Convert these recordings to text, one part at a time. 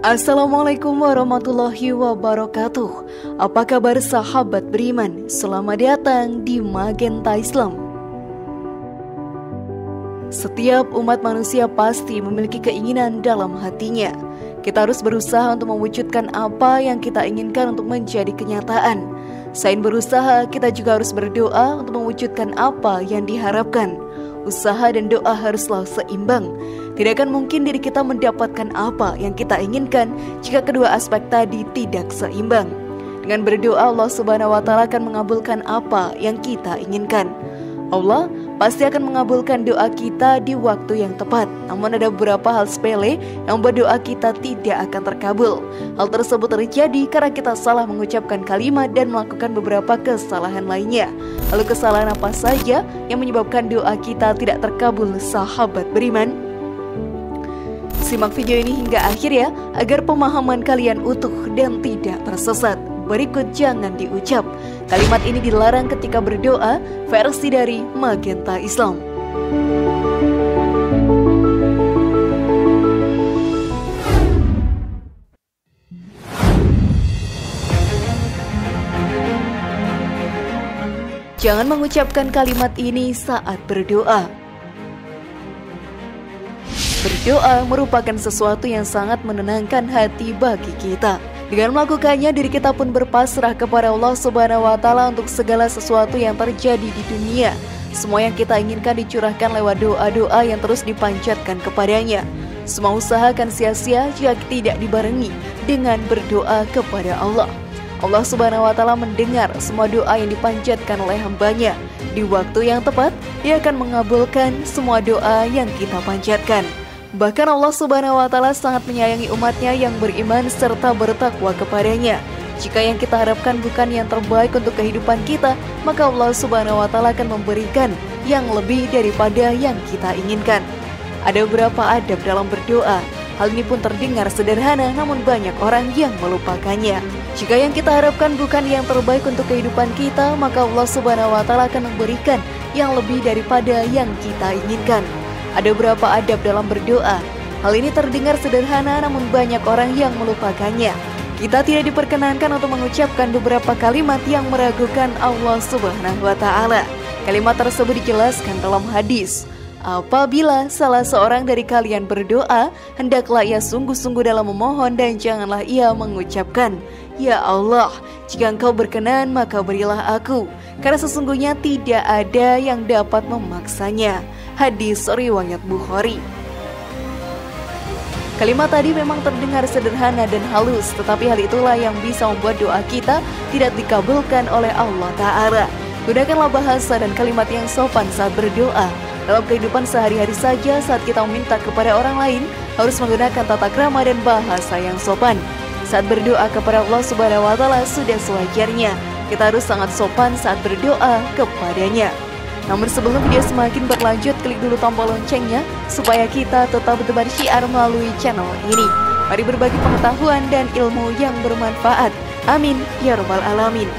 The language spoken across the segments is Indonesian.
Assalamualaikum warahmatullahi wabarakatuh. Apa kabar sahabat beriman? Selamat datang di Magenta Islam. Setiap umat manusia pasti memiliki keinginan dalam hatinya. Kita harus berusaha untuk mewujudkan apa yang kita inginkan untuk menjadi kenyataan. Selain berusaha, kita juga harus berdoa untuk mewujudkan apa yang diharapkan. Usaha dan doa haruslah seimbang. Tidak akan mungkin diri kita mendapatkan apa yang kita inginkan jika kedua aspek tadi tidak seimbang. Dengan berdoa, Allah Subhanahu wa Ta'ala akan mengabulkan apa yang kita inginkan. Allah pasti akan mengabulkan doa kita di waktu yang tepat. Namun ada beberapa hal sepele yang membuat doa kita tidak akan terkabul. Hal tersebut terjadi karena kita salah mengucapkan kalimat dan melakukan beberapa kesalahan lainnya. Lalu kesalahan apa saja yang menyebabkan doa kita tidak terkabul, sahabat beriman? Simak video ini hingga akhir ya, agar pemahaman kalian utuh dan tidak tersesat. Berikut jangan diucap. Kalimat ini dilarang ketika berdoa, versi dari Magenta Islam. Jangan mengucapkan kalimat ini saat berdoa. Berdoa merupakan sesuatu yang sangat menenangkan hati bagi kita. Dengan melakukannya, diri kita pun berpasrah kepada Allah Subhanahu wa Ta'ala untuk segala sesuatu yang terjadi di dunia. Semua yang kita inginkan dicurahkan lewat doa-doa yang terus dipanjatkan kepadanya. Semua usaha akan sia-sia jika tidak dibarengi dengan berdoa kepada Allah. Allah Subhanahu wa Ta'ala mendengar semua doa yang dipanjatkan oleh hambanya. Di waktu yang tepat, Dia akan mengabulkan semua doa yang kita panjatkan. Bahkan Allah Subhanahu wa Ta'ala sangat menyayangi umatnya yang beriman serta bertakwa kepadanya. Jika yang kita harapkan bukan yang terbaik untuk kehidupan kita, maka Allah Subhanahu wa Ta'ala akan memberikan yang lebih daripada yang kita inginkan. Ada beberapa adab dalam berdoa. Hal ini pun terdengar sederhana, namun banyak orang yang melupakannya. Jika yang kita harapkan bukan yang terbaik untuk kehidupan kita, maka Allah Subhanahu wa Ta'ala akan memberikan yang lebih daripada yang kita inginkan. Ada beberapa adab dalam berdoa. Hal ini terdengar sederhana, namun banyak orang yang melupakannya. Kita tidak diperkenankan untuk mengucapkan beberapa kalimat yang meragukan Allah Subhanahu wa Ta'ala. Kalimat tersebut dijelaskan dalam hadis. Apabila salah seorang dari kalian berdoa, hendaklah ia sungguh-sungguh dalam memohon dan janganlah ia mengucapkan, "Ya Allah, jika Engkau berkenan maka berilah aku," karena sesungguhnya tidak ada yang dapat memaksanya. Hadis riwayat Bukhari. Kalimat tadi memang terdengar sederhana dan halus, tetapi hal itulah yang bisa membuat doa kita tidak dikabulkan oleh Allah Ta'ala. Gunakanlah bahasa dan kalimat yang sopan saat berdoa. Dalam kehidupan sehari-hari saja, saat kita meminta kepada orang lain, harus menggunakan tata krama dan bahasa yang sopan. Saat berdoa kepada Allah Subhanahu wa Ta'ala sudah sewajarnya. Kita harus sangat sopan saat berdoa kepadanya. Namun sebelum video semakin berlanjut, klik dulu tombol loncengnya supaya kita tetap bertebar syiar melalui channel ini. Mari berbagi pengetahuan dan ilmu yang bermanfaat. Amin ya rabbal alamin.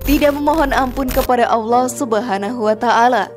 Tidak memohon ampun kepada Allah Subhanahu wa Ta'ala.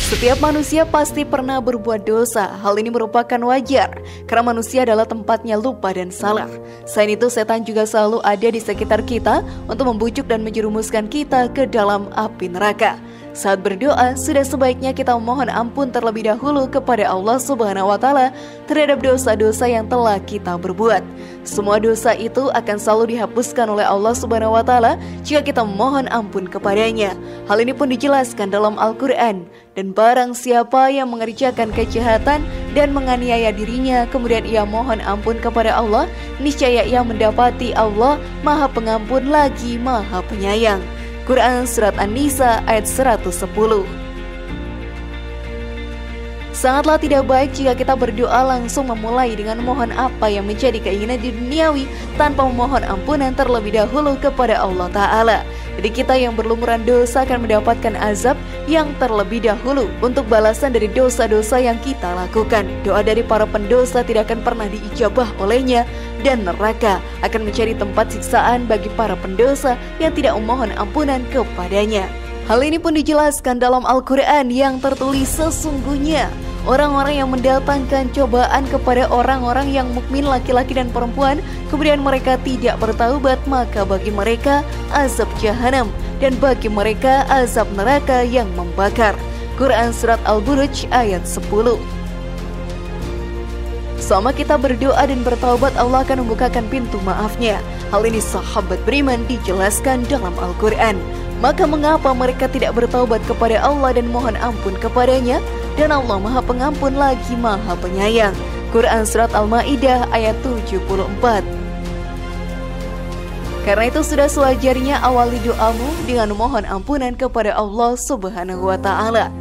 Setiap manusia pasti pernah berbuat dosa. Hal ini merupakan wajar karena manusia adalah tempatnya lupa dan salah. Selain itu, setan juga selalu ada di sekitar kita untuk membujuk dan menjerumuskan kita ke dalam api neraka. Saat berdoa, sudah sebaiknya kita memohon ampun terlebih dahulu kepada Allah Subhanahu wa Ta'ala terhadap dosa-dosa yang telah kita berbuat. Semua dosa itu akan selalu dihapuskan oleh Allah Subhanahu wa Ta'ala jika kita memohon ampun kepadanya. Hal ini pun dijelaskan dalam Al-Quran. Dan barang siapa yang mengerjakan kejahatan dan menganiaya dirinya, kemudian ia mohon ampun kepada Allah, niscaya ia mendapati Allah Maha Pengampun lagi Maha Penyayang. Quran Surat An-Nisa ayat 110. Sangatlah tidak baik jika kita berdoa langsung memulai dengan memohon apa yang menjadi keinginan di duniawi tanpa memohon ampunan terlebih dahulu kepada Allah Ta'ala. Jadi kita yang berlumuran dosa akan mendapatkan azab yang terlebih dahulu untuk balasan dari dosa-dosa yang kita lakukan. Doa dari para pendosa tidak akan pernah diijabah olehnya, dan neraka akan menjadi tempat siksaan bagi para pendosa yang tidak memohon ampunan kepadanya. Hal ini pun dijelaskan dalam Al-Quran yang tertulis, sesungguhnya orang-orang yang mendatangkan cobaan kepada orang-orang yang mukmin laki-laki dan perempuan, kemudian mereka tidak bertaubat, maka bagi mereka azab jahanam dan bagi mereka azab neraka yang membakar. Quran Surat Al-Buruj ayat 10. Selama kita berdoa dan bertaubat, Allah akan membukakan pintu maafnya. Hal ini sahabat beriman dijelaskan dalam Al-Quran. Maka mengapa mereka tidak bertaubat kepada Allah dan mohon ampun kepadanya? Dan Allah Maha Pengampun lagi Maha Penyayang. Quran Surat Al-Ma'idah ayat 74. Karena itu sudah sewajarnya awali doamu dengan mohon ampunan kepada Allah Subhanahu wa Ta'ala.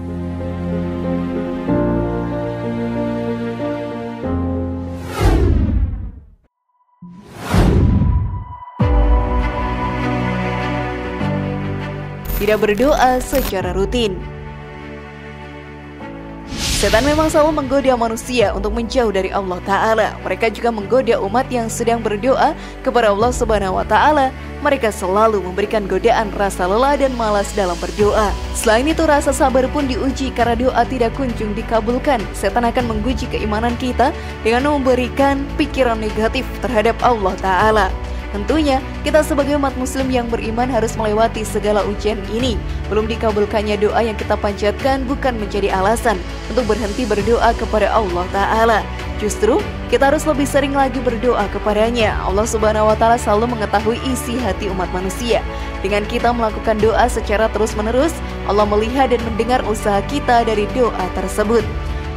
Tidak berdoa secara rutin. Setan memang selalu menggoda manusia untuk menjauh dari Allah Ta'ala. Mereka juga menggoda umat yang sedang berdoa kepada Allah Subhanahu wa Ta'ala. Mereka selalu memberikan godaan rasa lelah dan malas dalam berdoa. Selain itu, rasa sabar pun diuji karena doa tidak kunjung dikabulkan. Setan akan menguji keimanan kita dengan memberikan pikiran negatif terhadap Allah Ta'ala. Tentunya, kita sebagai umat muslim yang beriman harus melewati segala ujian ini. Belum dikabulkannya doa yang kita panjatkan bukan menjadi alasan untuk berhenti berdoa kepada Allah Ta'ala. Justru, kita harus lebih sering lagi berdoa kepadanya. Allah Subhanahu wa Ta'ala selalu mengetahui isi hati umat manusia. Dengan kita melakukan doa secara terus-menerus, Allah melihat dan mendengar usaha kita dari doa tersebut.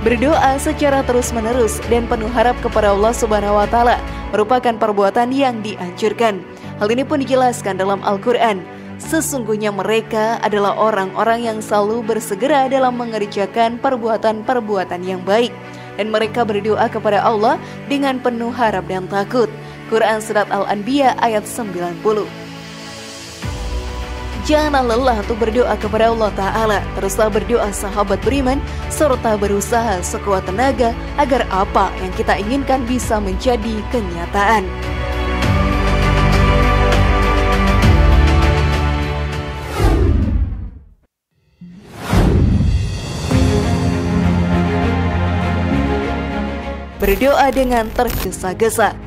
Berdoa secara terus-menerus dan penuh harap kepada Allah Subhanahu wa Ta'ala merupakan perbuatan yang dianjurkan. Hal ini pun dijelaskan dalam Al-Quran. Sesungguhnya mereka adalah orang-orang yang selalu bersegera dalam mengerjakan perbuatan-perbuatan yang baik, dan mereka berdoa kepada Allah dengan penuh harap dan takut. Quran Surat Al-Anbiya ayat 90. Janganlah lelah untuk berdoa kepada Allah Ta'ala. Teruslah berdoa sahabat beriman, serta berusaha sekuat tenaga agar apa yang kita inginkan bisa menjadi kenyataan. Berdoa dengan tergesa-gesa.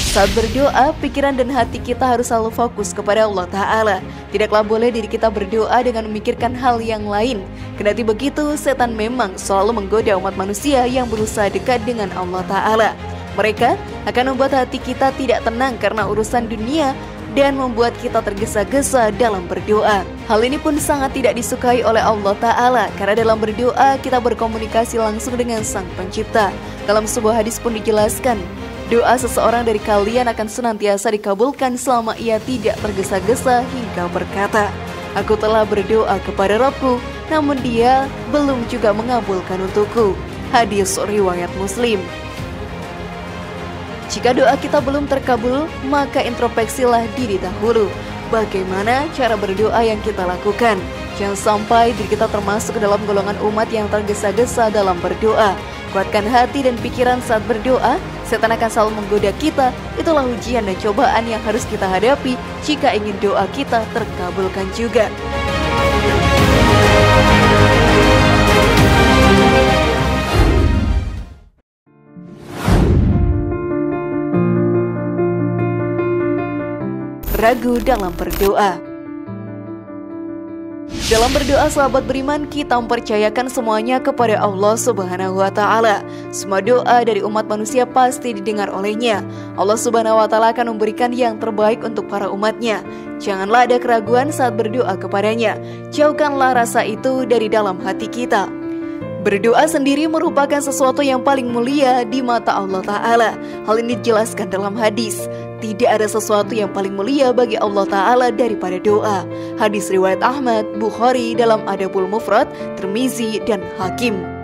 Saat berdoa, pikiran dan hati kita harus selalu fokus kepada Allah Ta'ala. Tidaklah boleh diri kita berdoa dengan memikirkan hal yang lain. Kendati begitu, setan memang selalu menggoda umat manusia yang berusaha dekat dengan Allah Ta'ala. Mereka akan membuat hati kita tidak tenang karena urusan dunia dan membuat kita tergesa-gesa dalam berdoa. Hal ini pun sangat tidak disukai oleh Allah Ta'ala, karena dalam berdoa kita berkomunikasi langsung dengan Sang Pencipta. Dalam sebuah hadis pun dijelaskan, doa seseorang dari kalian akan senantiasa dikabulkan selama ia tidak tergesa-gesa hingga berkata, "Aku telah berdoa kepada Rabbku, namun dia belum juga mengabulkan untukku." Hadis riwayat Muslim. Jika doa kita belum terkabul, maka introspeksilah diri dahulu. Bagaimana cara berdoa yang kita lakukan? Jangan sampai diri kita termasuk ke dalam golongan umat yang tergesa-gesa dalam berdoa. Kuatkan hati dan pikiran saat berdoa. Setan akan selalu menggoda kita. Itulah ujian dan cobaan yang harus kita hadapi jika ingin doa kita terkabulkan juga. Ragu dalam berdoa. Dalam berdoa sahabat beriman, kita mempercayakan semuanya kepada Allah Subhanahu wa Ta'ala. Semua doa dari umat manusia pasti didengar olehnya. Allah Subhanahu wa Ta'ala akan memberikan yang terbaik untuk para umatnya. Janganlah ada keraguan saat berdoa kepadanya. Jauhkanlah rasa itu dari dalam hati kita. Berdoa sendiri merupakan sesuatu yang paling mulia di mata Allah Ta'ala. Hal ini dijelaskan dalam hadis. Tidak ada sesuatu yang paling mulia bagi Allah Ta'ala daripada doa. Hadis riwayat Ahmad, Bukhari dalam Adabul Mufrad, Tirmizi, dan Hakim.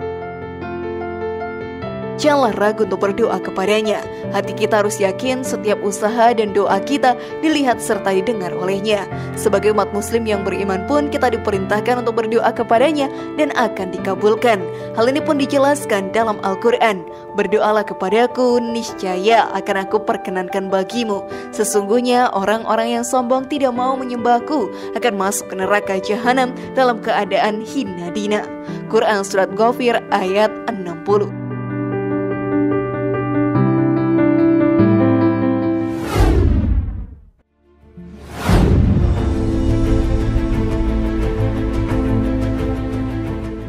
Janganlah ragu untuk berdoa kepadanya. Hati kita harus yakin setiap usaha dan doa kita dilihat serta didengar olehnya. Sebagai umat muslim yang beriman pun kita diperintahkan untuk berdoa kepadanya dan akan dikabulkan. Hal ini pun dijelaskan dalam Al-Quran. Berdoalah kepadaku, niscaya akan aku perkenankan bagimu. Sesungguhnya orang-orang yang sombong tidak mau menyembahku akan masuk ke neraka jahanam dalam keadaan hina dina. Quran Surat Ghafir ayat 60.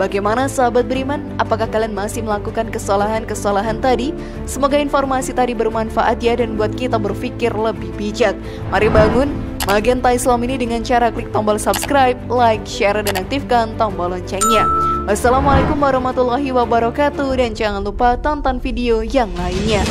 Bagaimana sahabat beriman? Apakah kalian masih melakukan kesalahan-kesalahan tadi? Semoga informasi tadi bermanfaat ya dan buat kita berpikir lebih bijak. Mari bangun Magenta Islam ini dengan cara klik tombol subscribe, like, share, dan aktifkan tombol loncengnya. Wassalamualaikum warahmatullahi wabarakatuh dan jangan lupa tonton video yang lainnya.